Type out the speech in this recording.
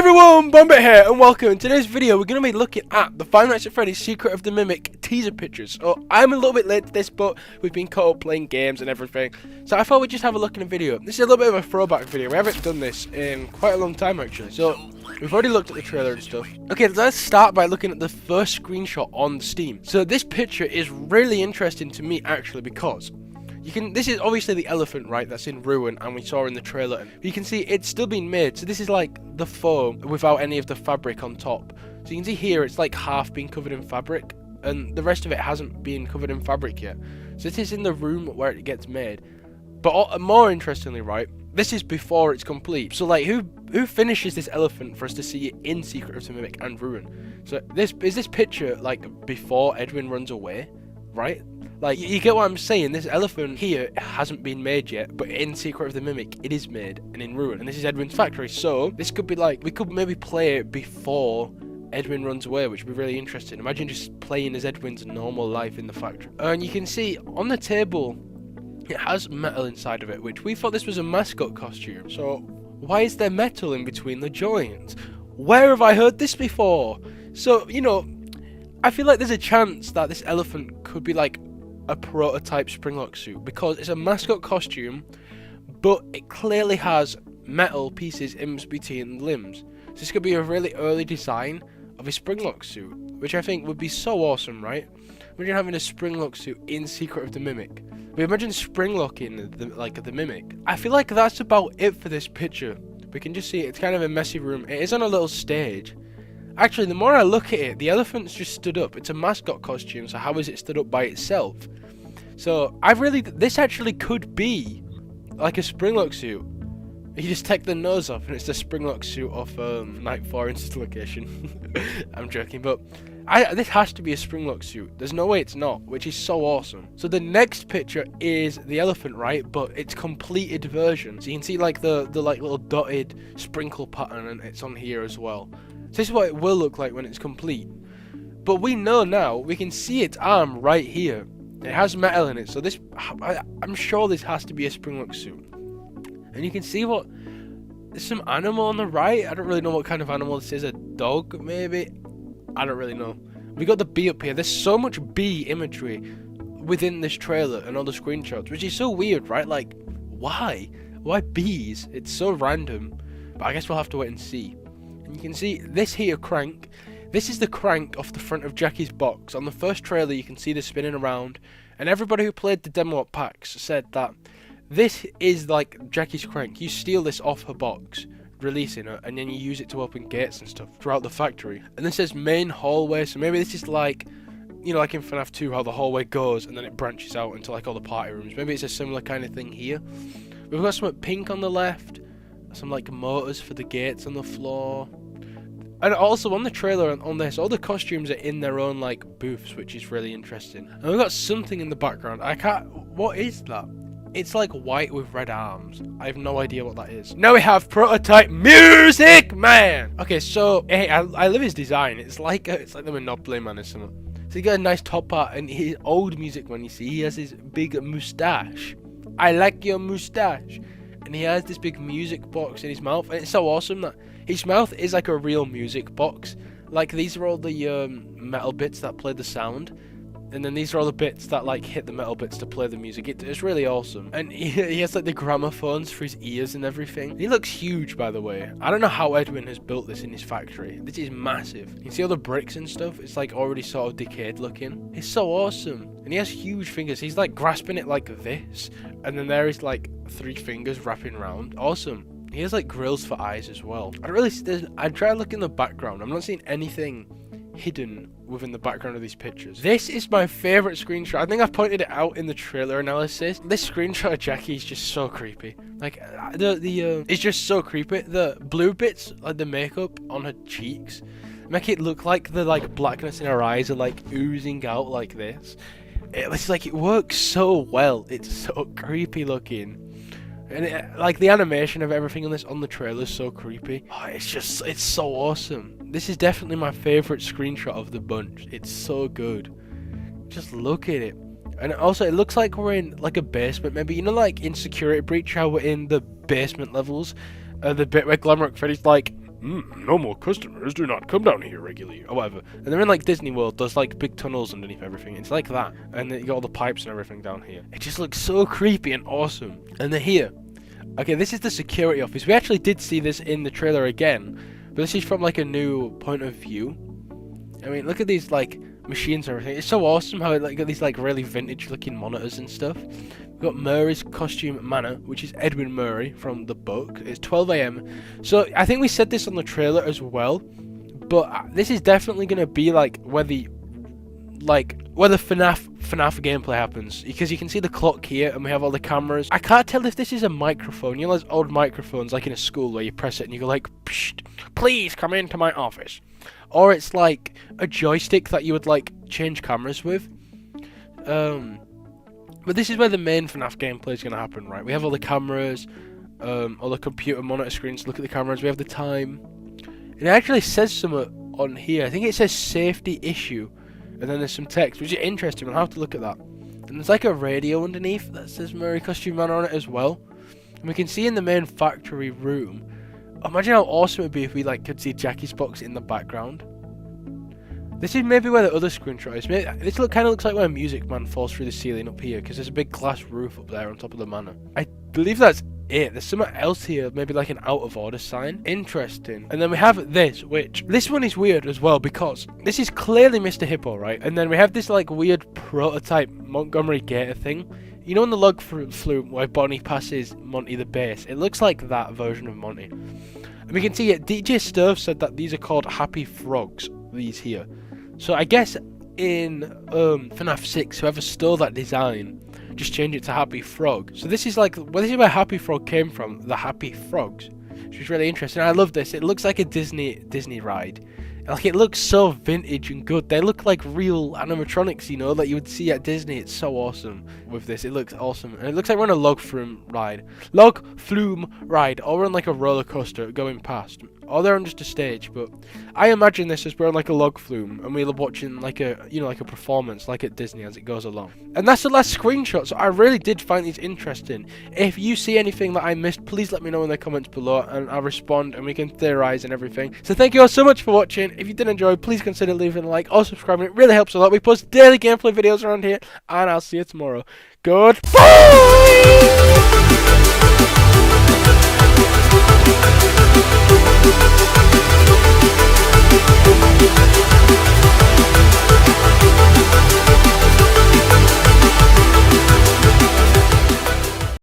everyone, Bombit here, and welcome. In today's video, we're going to be looking at the Five Nights at Freddy's Secret of the Mimic teaser pictures. So, I'm a little bit late to this, but we've been caught up playing games and everything. So, I thought we'd just have a look in a video. This is a little bit of a throwback video. We haven't done this in quite a long time, actually. So, we've already looked at the trailer and stuff. Okay, let's start by looking at the first screenshot on Steam. So, this picture is really interesting to me, actually, because this is obviously the elephant, right, that's in ruin, and we saw in the trailer. You can see it's still being made, so this is like the foam without any of the fabric on top. So you can see here it's like half being covered in fabric, and the rest of it hasn't been covered in fabric yet. So this is in the room where it gets made. But more interestingly, right, this is before it's complete. So like, who finishes this elephant for us to see it in Secret of the Mimic and ruin? So this picture like before Edwin runs away, right? Like, you get what I'm saying? This elephant here hasn't been made yet, but in Secret of the Mimic, it is made and in ruin. And this is Edwin's factory, so this could be like, we could maybe play it before Edwin runs away, which would be really interesting. Imagine just playing as Edwin's normal life in the factory. And you can see on the table, it has metal inside of it, which we thought this was a mascot costume. So why is there metal in between the joints? Where have I heard this before? So, you know, I feel like there's a chance that this elephant could be like a prototype Springlock suit, because it's a mascot costume, but it clearly has metal pieces in between limbs. So this could be a really early design of a Springlock suit, which I think would be so awesome, right? Imagine having a Springlock suit in Secret of the Mimic. We imagine Springlocking the Mimic. I feel like that's about it for this picture. We can just see it's kind of a messy room. It is on a little stage. Actually, the more I look at it, the elephant's just stood up. It's a mascot costume, so how is it stood up by itself? So, this actually could be like a Springlock suit. You just take the nose off and it's the Springlock suit off Night 4 Instant Location. I'm joking, but this has to be a Springlock suit. There's no way it's not, which is so awesome. So the next picture is the elephant, right? But it's completed version. So you can see like the like little dotted sprinkle pattern, and it's on here as well. So this is what it will look like when it's complete. But we know now, we can see its arm right here. It has metal in it, so this, I'm sure this has to be a Springlock suit. And you can see there's some animal on the right. I don't really know what kind of animal this is. A dog, maybe? I don't really know. We got the bee up here. There's so much bee imagery within this trailer and all the screenshots, which is so weird, right? Like, why? Why bees? It's so random. But I guess we'll have to wait and see. And you can see this here crank. This is the crank off the front of Jackie's box. On the first trailer, you can see this spinning around. And everybody who played the demo at PAX said that this is like Jackie's crank. You steal this off her box, releasing it, and then you use it to open gates and stuff throughout the factory. And this says main hallway, so maybe this is like, you know, like in FNAF 2, how the hallway goes and then it branches out into like all the party rooms. Maybe it's a similar kind of thing here. We've got some pink on the left, some like motors for the gates on the floor. And also on the trailer and on this, all the costumes are in their own like booths, which is really interesting. And we've got something in the background. What is that? It's like white with red arms. I have no idea what that is. Now we have prototype music man. Okay, so hey, I love his design. It's like the Monopoly man or something. So he got a nice top part, and his old music man, you see, he has his big mustache. I like your mustache. And he has this big music box in his mouth, and it's so awesome that his mouth is like a real music box. Like, these are all the metal bits that play the sound, and then these are all the bits that like hit the metal bits to play the music. It's really awesome. And he has like the gramophones for his ears and everything. He looks huge, by the way. I don't know how Edwin has built this in his factory. This is massive. You can see all the bricks and stuff. It's like already sort of decayed looking. It's so awesome. And he has huge fingers. He's like grasping it like this, and then there is like 3 fingers wrapping around. Awesome. He has like grills for eyes as well. I try to look in the background. I'm not seeing anything hidden within the background of these pictures. This is my favorite screenshot. I think I pointed it out in the trailer analysis. This screenshot of Jackie is just so creepy. Like, it's just so creepy. The blue bits, like the makeup on her cheeks, make it look like the like blackness in her eyes are like oozing out like this. It's like, it works so well. It's so creepy looking. And like the animation of everything on the trailer is so creepy. Oh, it's so awesome. This is definitely my favorite screenshot of the bunch. It's so good. Just look at it. And also, it looks like we're in like a basement. Maybe, you know, like in Security Breach, how we're in the basement levels. The bit where Glamrock Freddy's like No more customers do not come down here regularly, or whatever. And they're in like Disney World, there's like big tunnels underneath everything. It's like that. And then you got all the pipes and everything down here. It just looks so creepy and awesome. And they're here. Okay, this is the security office. We actually did see this in the trailer again, but this is from like a new point of view. I mean, look at these like machines and everything. It's so awesome how it like got these like really vintage looking monitors and stuff. We've got Murray's Costume Manor, which is Edwin Murray from the book. It's 12 AM. So I think we said this on the trailer as well, but this is definitely gonna be like where the FNAF gameplay happens, because you can see the clock here and we have all the cameras. I can't tell if this is a microphone. You know those old microphones like in a school where you press it and you go like, psst, please come into my office. Or it's like a joystick that you would like change cameras with. But this is where the main FNAF gameplay is going to happen, right? We have all the cameras, all the computer monitor screens. Look at the cameras. We have the time. It actually says something on here. I think it says safety issue. And then there's some text, which is interesting. We'll have to look at that. And there's like a radio underneath that says Murray Costume Manor on it as well. And we can see in the main factory room. Imagine how awesome it would be if we like could see Jackie's box in the background. This is maybe where the other screenshot is. This kind of looks like where Music Man falls through the ceiling up here, because there's a big glass roof up there on top of the manor. I believe that's it. There's something else here, maybe like an out of order sign. Interesting. And then we have this, which this one is weird as well, because this is clearly Mr. Hippo, right? And then we have this like weird prototype Montgomery Gator thing. You know in the log flume where Bonnie passes Monty the bass? It looks like that version of Monty. And we can see it. DJ Sturf said that these are called Happy Frogs, these here. So I guess in FNAF 6, whoever stole that design just change it to Happy Frog. So this is like, well, this is where Happy Frog came from, the Happy Frogs, which is really interesting. I love this. It looks like a Disney ride. Like, it looks so vintage and good. They look like real animatronics, you know, that you would see at Disney. It's so awesome with this. It looks awesome. And it looks like we're on a log flume ride. Or we're on like a roller coaster going past. Or they're on just a stage. But I imagine this as we're on like a log flume and we're watching like a, you know, like a performance like at Disney as it goes along. And that's the last screenshot. So I really did find these interesting. If you see anything that I missed, please let me know in the comments below and I'll respond and we can theorize and everything. So thank you all so much for watching. If you did enjoy, please consider leaving a like or subscribing. It really helps a lot. We post daily gameplay videos around here, and I'll see you tomorrow. Goodbye!